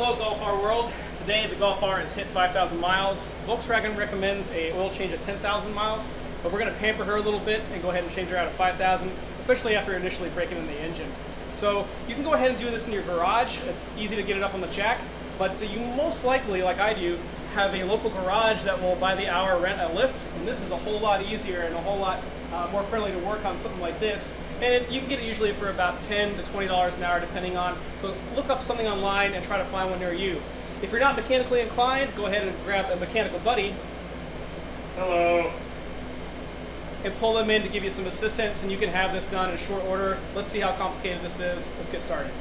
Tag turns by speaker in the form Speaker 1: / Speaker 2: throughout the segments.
Speaker 1: Hello Golf R world. Today the Golf R has hit 5,000 miles. Volkswagen recommends a oil change at 10,000 miles, but we're going to pamper her a little bit and go ahead and change her out at 5,000, especially after initially breaking in the engine. So you can go ahead and do this in your garage. It's easy to get it up on the jack, but you most likely, like I do, have a local garage that will by the hour rent a lift, and this is a whole lot easier and a whole lot more friendly to work on something like this. And you can get it usually for about $10 to $20 an hour depending on, so look up something online and try to find one near you. If you're not mechanically inclined, go ahead and grab a mechanical buddy. Hello. And pull them in to give you some assistance, and you can have this done in short order. Let's see how complicated this is. Let's get started.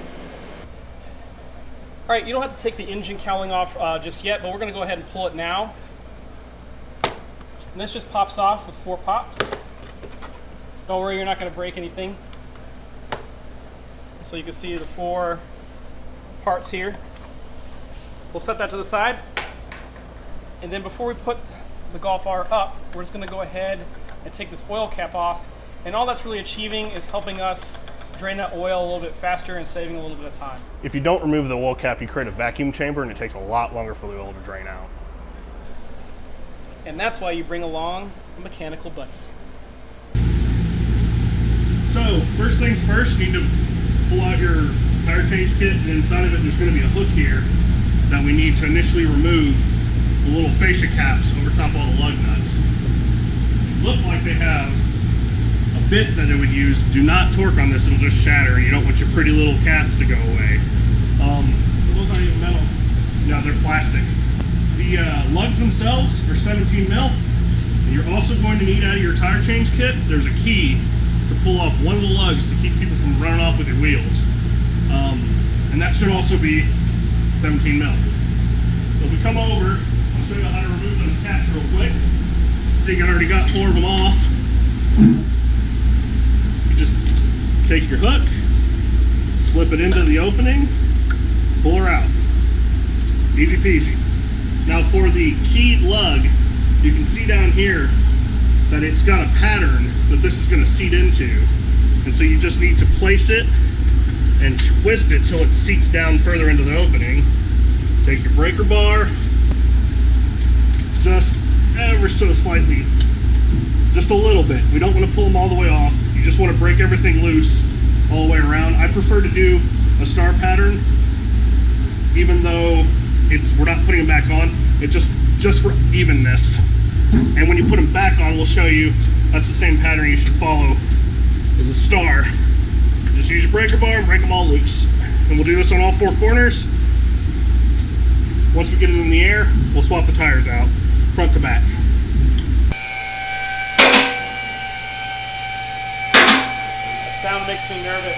Speaker 1: All right, you don't have to take the engine cowling off just yet, but we're going to go ahead and pull it now. And this just pops off with 4 pops. Don't worry, you're not going to break anything. So you can see the 4 parts here. We'll set that to the side. And then before we put the Golf R up, we're just going to go ahead and take this oil cap off. And all that's really achieving is helping us drain that oil a little bit faster and saving a little bit of time.
Speaker 2: If you don't remove the oil cap, you create a vacuum chamber and it takes a lot longer for the oil to drain out.
Speaker 1: And that's why you bring along a mechanical buddy.
Speaker 2: So, first things first, you need to pull out your tire change kit, and inside of it there's going to be a hook here that we need to initially remove the little fascia caps over top all the lug nuts. They look like they have a bit that it would use. Do not torque on this, it'll just shatter, and you don't want your pretty little caps to go away.
Speaker 1: So those aren't even metal?
Speaker 2: No, they're plastic. The lugs themselves are 17 mil. And you're also going to need out of your tire change kit, there's a key to pull off one of the lugs to keep people from running off with your wheels. And that should also be 17 mil. So if we come over, I'll show you how to remove those caps real quick. So you already got 4 of them off. You just take your hook, slip it into the opening, pull her out. Easy peasy. Now for the keyed lug, you can see down here that it's got a pattern that this is going to seat into. And so you just need to place it and twist it till it seats down further into the opening. Take your breaker bar, just ever so slightly, just a little bit. We don't want to pull them all the way off. You just want to break everything loose all the way around. I prefer to do a star pattern, even though we're not putting them back on. It's just for evenness. And when you put them back on, we'll show you that's the same pattern you should follow as a star. Just use your breaker bar and break them all loose. And we'll do this on all 4 corners. Once we get it in the air, we'll swap the tires out, front to back.
Speaker 1: That sound makes me nervous.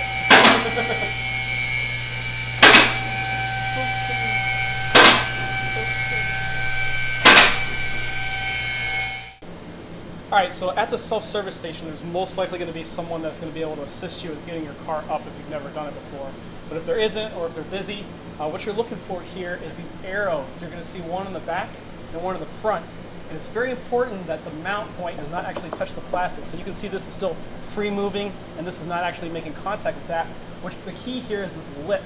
Speaker 1: Alright, so at the self-service station, there's most likely going to be someone that's going to be able to assist you with getting your car up if you've never done it before. But if there isn't, or if they're busy, what you're looking for here is these arrows. You're going to see one in the back and one in the front. And it's very important that the mount point does not actually touch the plastic. So you can see this is still free moving, and this is not actually making contact with that. The key here is this lip.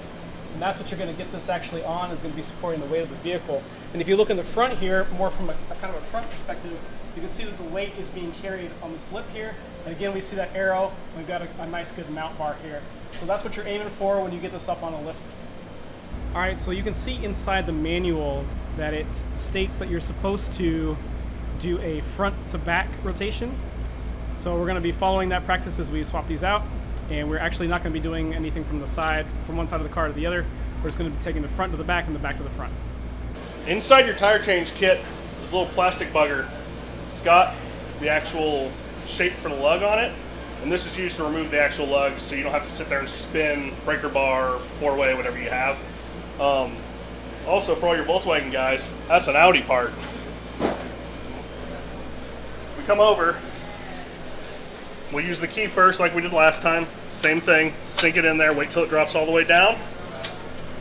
Speaker 1: And that's what you're going to get this actually on, is going to be supporting the weight of the vehicle. And if you look in the front here, more from a kind of a front perspective, you can see that the weight is being carried on this lip here. And again, we see that arrow. We've got a nice good mount bar here. So that's what you're aiming for when you get this up on a lift. All right, so you can see inside the manual that it states that you're supposed to do a front to back rotation. So we're going to be following that practice as we swap these out. And we're actually not going to be doing anything from the side, from one side of the car to the other. We're just going to be taking the front to the back and the back to the front.
Speaker 2: Inside your tire change kit is this little plastic bugger. It's got the actual shape for the lug on it, and this is used to remove the actual lugs so you don't have to sit there and spin breaker bar, 4-way, whatever you have. Also, for all your Volkswagen guys, that's an Audi part. We come over, we'll use the key first like we did last time. Same thing, sink it in there, wait till it drops all the way down,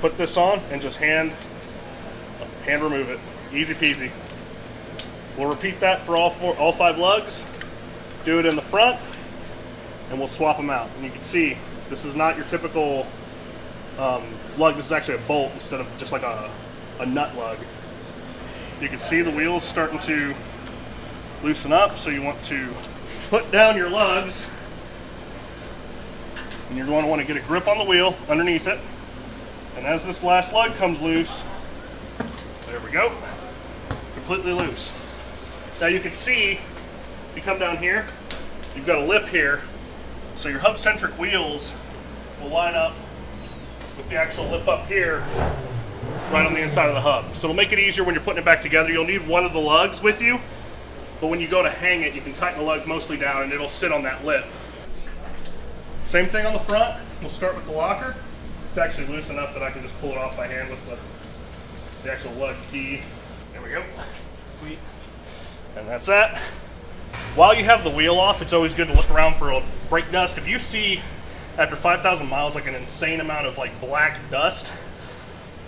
Speaker 2: put this on, and just hand remove it. Easy peasy. We'll repeat that for all 5 lugs. Do it in the front, and we'll swap them out. And you can see, this is not your typical lug. This is actually a bolt instead of just like a nut lug. You can see the wheels starting to loosen up, so you want to put down your lugs, and you're going to want to get a grip on the wheel underneath it. And as this last lug comes loose, there we go, completely loose. Now you can see, if you come down here, you've got a lip here, so your hub-centric wheels will line up with the actual lip up here, right on the inside of the hub. So it'll make it easier when you're putting it back together. You'll need one of the lugs with you, but when you go to hang it, you can tighten the lug mostly down and it'll sit on that lip. Same thing on the front. We'll start with the locker. It's actually loose enough that I can just pull it off by hand with the actual lug key. There we go.
Speaker 1: Sweet.
Speaker 2: And that's that. While you have the wheel off, it's always good to look around for brake dust. If you see after 5,000 miles like an insane amount of like black dust,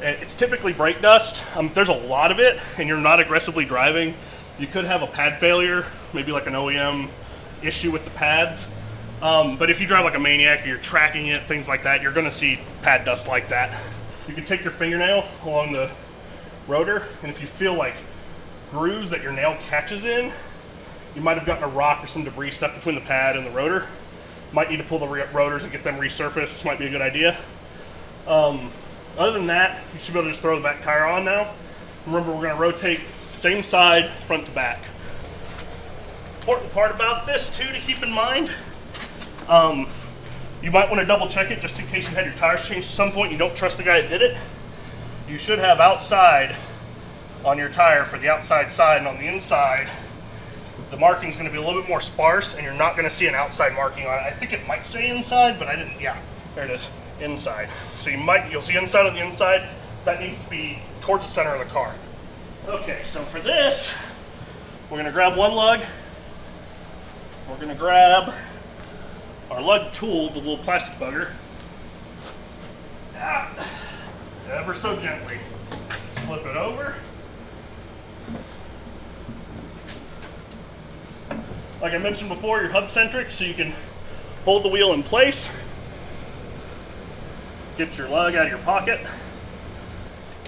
Speaker 2: it's typically brake dust. If there's a lot of it and you're not aggressively driving, you could have a pad failure, maybe like an OEM issue with the pads. But if you drive like a maniac or you're tracking it, things like that, you're gonna see pad dust like that. You can take your fingernail along the rotor, and if you feel like grooves that your nail catches in, you might have gotten a rock or some debris stuck between the pad and the rotor. Might need to pull the rotors and get them resurfaced. Might be a good idea. Other than that, you should be able to just throw the back tire on now. Remember, we're going to rotate same side, front to back. Important part about this too to keep in mind, you might want to double check it just in case you had your tires changed at some point. You don't trust the guy that did it. You should have outside on your tire for the outside side, and on the inside, the marking is going to be a little bit more sparse, and you're not going to see an outside marking on it. I think it might say inside, but I didn't. Yeah, there it is, inside. So you'll see inside on the inside. That needs to be towards the center of the car. Okay, so for this, we're going to grab one lug. We're going to grab our lug tool, the little plastic bugger. Ever so gently. Flip it over. Like I mentioned before, you're hub-centric, so you can hold the wheel in place. Get your lug out of your pocket,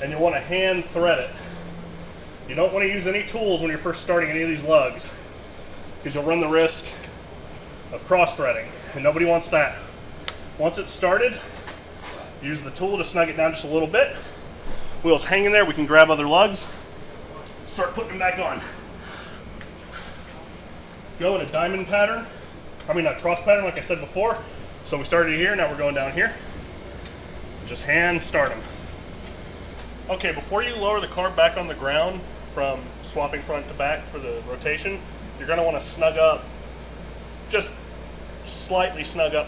Speaker 2: and you'll want to hand thread it. You don't want to use any tools when you're first starting any of these lugs, because you'll run the risk of cross-threading, and nobody wants that. Once it's started, use the tool to snug it down just a little bit. Wheel's hanging there, we can grab other lugs, start putting them back on. Go in a diamond pattern, a cross pattern like I said before. So we started here, now we're going down here. Just hand start them. Okay, before you lower the car back on the ground from swapping front to back for the rotation, you're gonna wanna snug up, just slightly snug up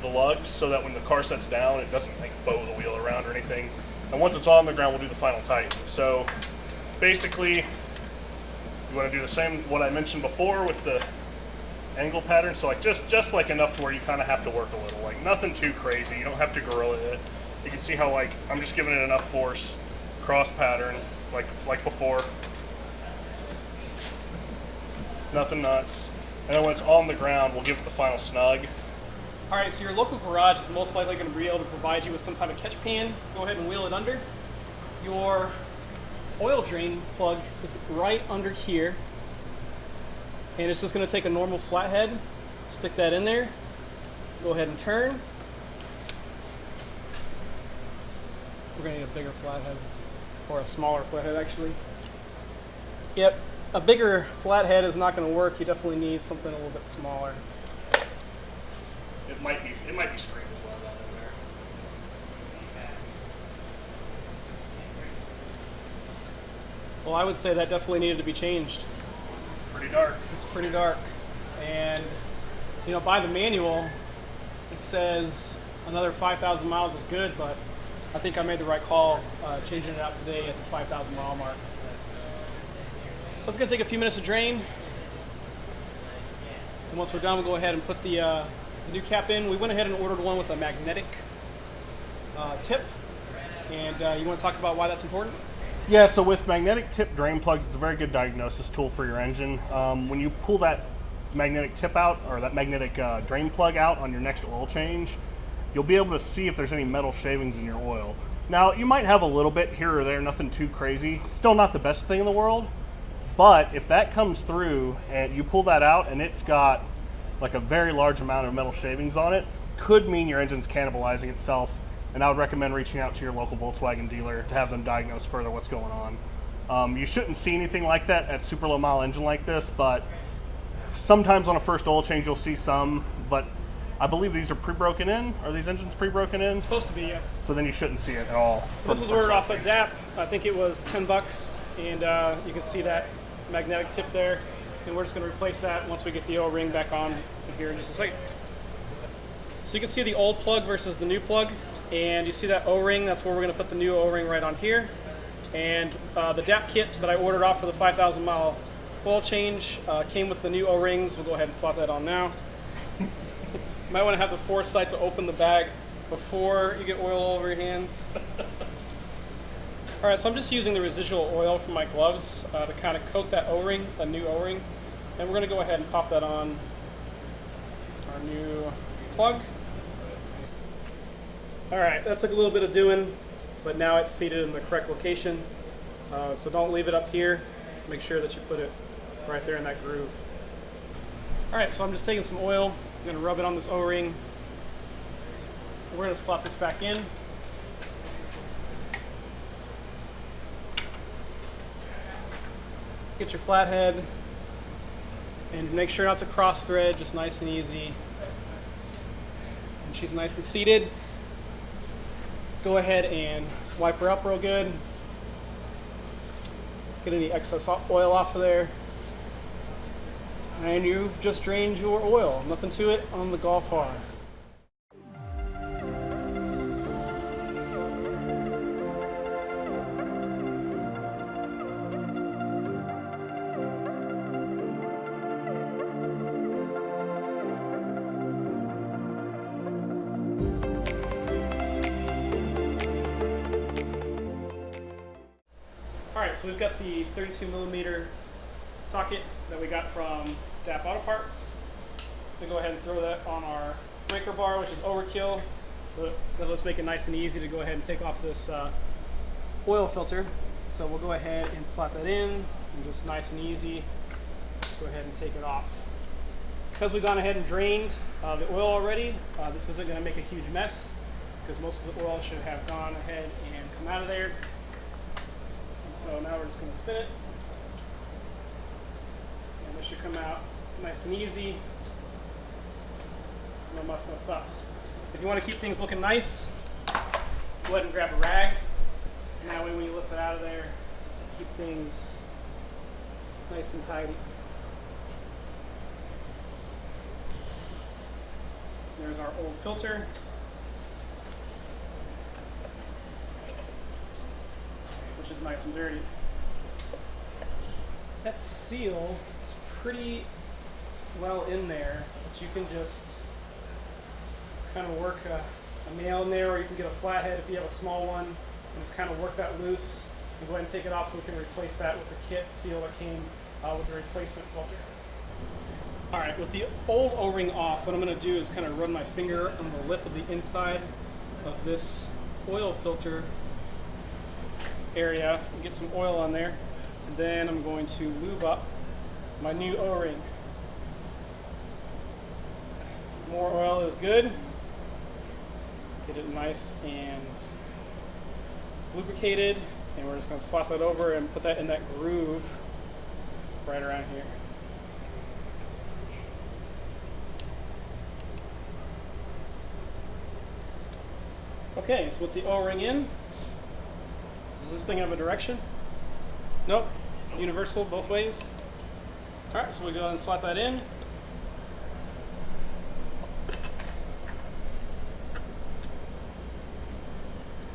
Speaker 2: the lugs so that when the car sets down, it doesn't like bow the wheel around or anything. And once it's on the ground, we'll do the final tighten. So basically, you want to do the same what I mentioned before with the angle pattern. So like just like enough to where you kind of have to work a little, like nothing too crazy. You don't have to gorilla it. You can see how like I'm just giving it enough force, cross pattern, like before. Nothing nuts. And then when it's on the ground, we'll give it the final snug.
Speaker 1: All right, so your local garage is most likely going to be able to provide you with some type of catch pan. Go ahead and wheel it under. Your oil drain plug is right under here. And it's just going to take a normal flathead, stick that in there. Go ahead and turn. We're going to need a bigger flathead, or a smaller flathead actually. Yep, a bigger flathead is not going to work. You definitely need something a little bit smaller.
Speaker 2: It might be straight as well down in there.
Speaker 1: Well, I would say that definitely needed to be changed.
Speaker 2: It's pretty dark.
Speaker 1: It's pretty dark. And, by the manual, it says another 5,000 miles is good, but I think I made the right call changing it out today at the 5,000 mile mark. So it's going to take a few minutes to drain. And once we're done, we'll go ahead and put the new cap in. We went ahead and ordered one with a magnetic tip. And you want to talk about why that's important?
Speaker 2: Yeah, so with magnetic tip drain plugs, it's a very good diagnosis tool for your engine. When you pull that magnetic tip out, or that magnetic drain plug out on your next oil change, you'll be able to see if there's any metal shavings in your oil. Now, you might have a little bit here or there, nothing too crazy. Still not the best thing in the world, but if that comes through and you pull that out and it's got like a very large amount of metal shavings on it, could mean your engine's cannibalizing itself, and I would recommend reaching out to your local Volkswagen dealer to have them diagnose further what's going on. You shouldn't see anything like that at super low mile engine like this, but sometimes on a first oil change you'll see some, but I believe these are pre-broken in. Are these engines pre-broken in?
Speaker 1: Supposed to be, yes.
Speaker 2: So then you shouldn't see it at all.
Speaker 1: So this was ordered off of DAP. I think it was 10 bucks, and you can see that magnetic tip there. And we're just going to replace that once we get the O-ring back on here in just a second. So you can see the old plug versus the new plug, and you see that O-ring. That's where we're going to put the new O-ring right on here. And the DAP kit that I ordered off for the 5,000 mile oil change came with the new O-rings. We'll go ahead and slap that on now. You might want to have the foresight to open the bag before you get oil all over your hands. All right, so I'm just using the residual oil from my gloves to kind of coat that O-ring, a new O-ring. And we're going to go ahead and pop that on our new plug. All right, that took a little bit of doing, but now it's seated in the correct location. So don't leave it up here. Make sure that you put it right there in that groove. All right, so I'm just taking some oil. I'm going to rub it on this O-ring. We're going to slap this back in. Get your flathead, and make sure not to cross thread, just nice and easy. And she's nice and seated. Go ahead and wipe her up real good. Get any excess oil off of there. And you've just drained your oil. Nothing to it on the Golf R. Alright, so we've got the 32 millimeter socket that we got from DAP Auto Parts. I'm going to go ahead and throw that on our breaker bar, which is overkill. But let's make it nice and easy to go ahead and take off this oil filter. So we'll go ahead and slap that in, and just nice and easy, go ahead and take it off. Because we've gone ahead and drained the oil already, this isn't going to make a huge mess, because most of the oil should have gone ahead and come out of there. So now we're just going to spin it, and this should come out nice and easy. No muss, no fuss. If you want to keep things looking nice, go ahead and grab a rag, and that way when you lift it out of there, keep things nice and tidy. There's our old filter. Which is nice and dirty. That seal is pretty well in there, but you can just kind of work a nail in there, or you can get a flathead if you have a small one, and just kind of work that loose, and go ahead and take it off so we can replace that with the kit seal that came with the replacement filter. Alright, with the old O-ring off, what I'm going to do is kind of run my finger on the lip of the inside of this oil filter area and get some oil on there, and then I'm going to lube up my new O-ring. More oil is good. Get it nice and lubricated, and we're just going to slap it over and put that in that groove right around here. Okay, so with the O-ring in, does this thing have a direction? Nope. Universal both ways. Alright, so we'll go ahead and slap that in.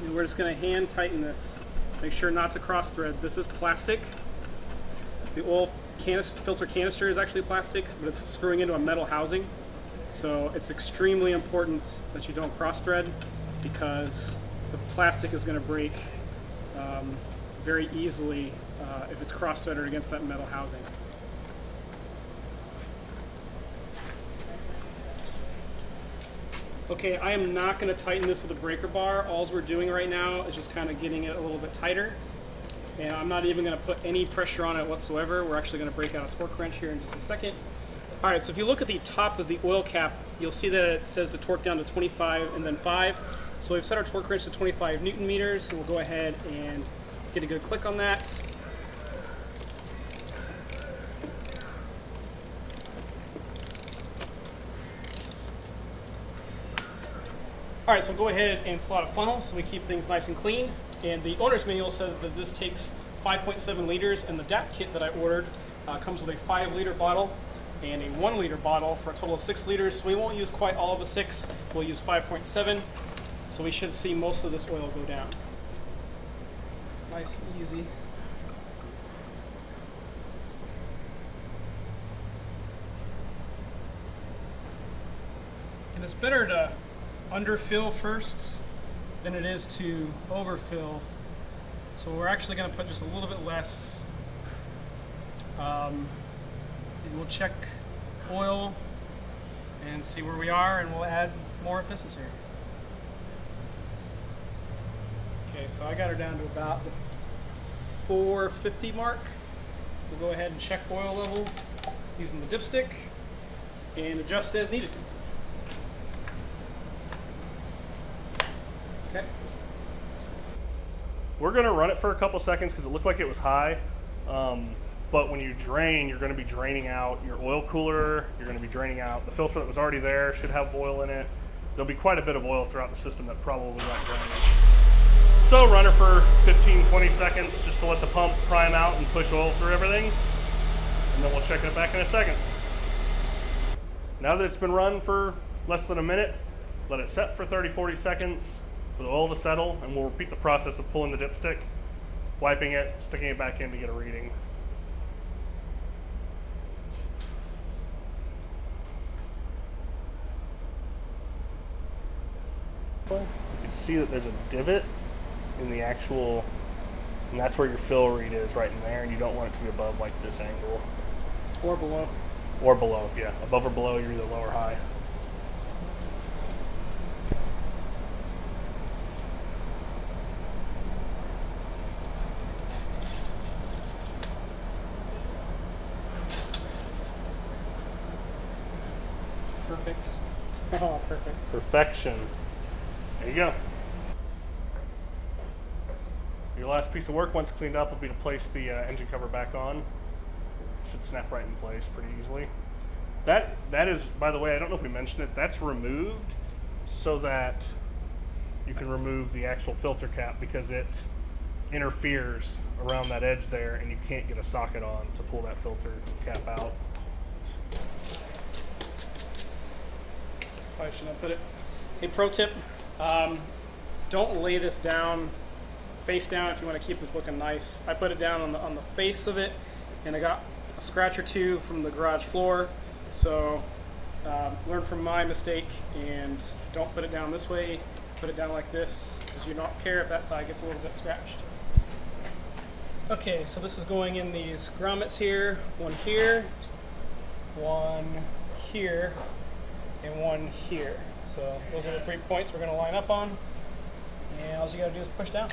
Speaker 1: And we're just going to hand tighten this. Make sure not to cross thread. This is plastic. The oil filter canister is actually plastic, but it's screwing into a metal housing. So it's extremely important that you don't cross thread, because the plastic is going to break very easily if it's cross-threaded against that metal housing. Okay, I am not going to tighten this with a breaker bar. All we're doing right now is just kind of getting it a little bit tighter. And I'm not even going to put any pressure on it whatsoever. We're actually going to break out a torque wrench here in just a second. All right, so if you look at the top of the oil cap, you'll see that it says to torque down to 25 and then 5. So we've set our torque wrench to 25 Newton meters. So we'll go ahead and get a good click on that. All right, so go ahead and slot a funnel so we keep things nice and clean. And the owner's manual says that this takes 5.7 liters, and the DAP kit that I ordered comes with a 5-liter bottle and a 1-liter bottle for a total of 6 liters. So we won't use quite all of the 6, we'll use 5.7. So we should see most of this oil go down. Nice and easy. And it's better to underfill first than it is to overfill. So we're actually going to put just a little bit less. And we'll check oil and see where we are, and we'll add more if necessary. Okay, so I got her down to about the 450 mark. We'll go ahead and check oil level using the dipstick and adjust as needed. Okay.
Speaker 2: We're going to run it for a couple seconds because it looked like it was high. But when you drain, you're going to be draining out your oil cooler. You're going to be draining out the filter that was already there, should have oil in it. There'll be quite a bit of oil throughout the system that probably won't drain. So run it for 15-20 seconds just to let the pump prime out and push oil through everything. And then we'll check it back in a second. Now that it's been run for less than a minute, let it set for 30-40 seconds for the oil to settle, and we'll repeat the process of pulling the dipstick, wiping it, sticking it back in to get a reading. You can see that there's a divot in the actual, and that's where your fill read is, right in there, and you don't want it to be above like this angle.
Speaker 1: Or below.
Speaker 2: Or below, yeah. Above or below, you're either low or high.
Speaker 1: Perfect. Oh, perfect.
Speaker 2: Perfection. There you go. Your last piece of work, once cleaned up, will be to place the engine cover back on. Should snap right in place pretty easily. That is, by the way, I don't know if we mentioned it, that's removed so that you can remove the actual filter cap because it interferes around that edge there and you can't get a socket on to pull that filter cap out.
Speaker 1: Probably shouldn't put it. Hey, pro tip, don't lay this down face down if you want to keep this looking nice. I put it down on the face of it, and I got a scratch or two from the garage floor. So learn from my mistake and don't put it down this way. Put it down like this, because you don't care if that side gets a little bit scratched. Okay, so this is going in these grommets here, one here, and one here. So those are the 3 points we're going to line up on, and all you got to do is push down.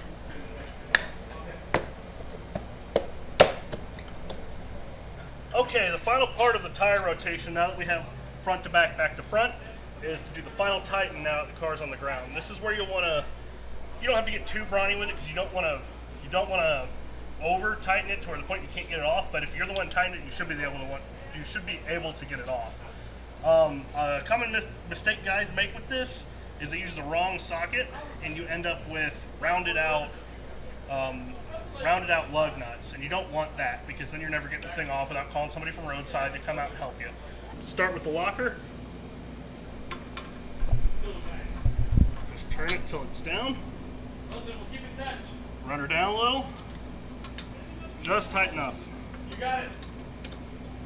Speaker 2: Okay, the final part of the tire rotation, now that we have front to back, back to front, is to do the final tighten now that the car's on the ground. This is where you'll want to, you don't have to get too brawny with it because you don't want to over tighten it to where the point you can't get it off. But if you're the one tightening it, you should be able to get it off. A common mistake guys make with this is they use the wrong socket, and you end up with rounded out lug nuts, and you don't want that because then you're never getting the thing off without calling somebody from roadside to come out and help you. Start with the locker. Just turn it till it's down. Run her down a little. Just tight enough.
Speaker 1: You got it.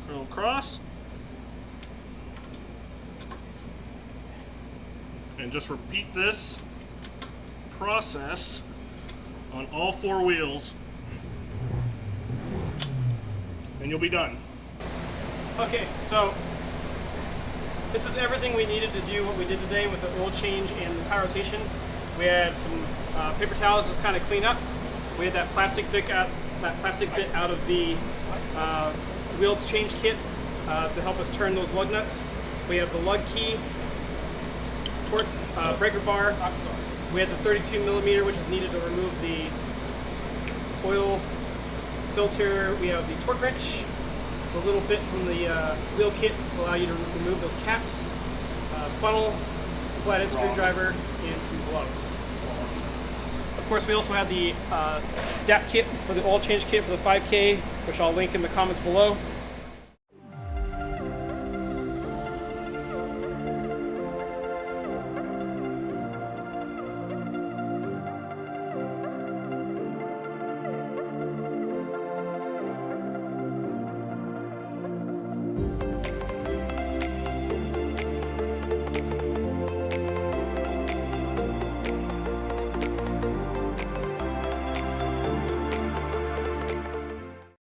Speaker 2: Curl across. And just repeat this process on all 4 wheels, and you'll be done.
Speaker 1: Okay, so This is everything we needed to do what we did today with the oil change and the tire rotation. We had some paper towels to kind of clean up. We had that plastic bit out of the wheel change kit to help us turn those lug nuts. We have the lug key, torque breaker bar. We had the 32 millimeter, which is needed to remove the oil filter. We have the torque wrench, the little bit from the wheel kit to allow you to remove those caps, funnel, flathead screwdriver, and some gloves. Of course, we also have the DAP kit for the oil change kit for the 5K, which I'll link in the comments below.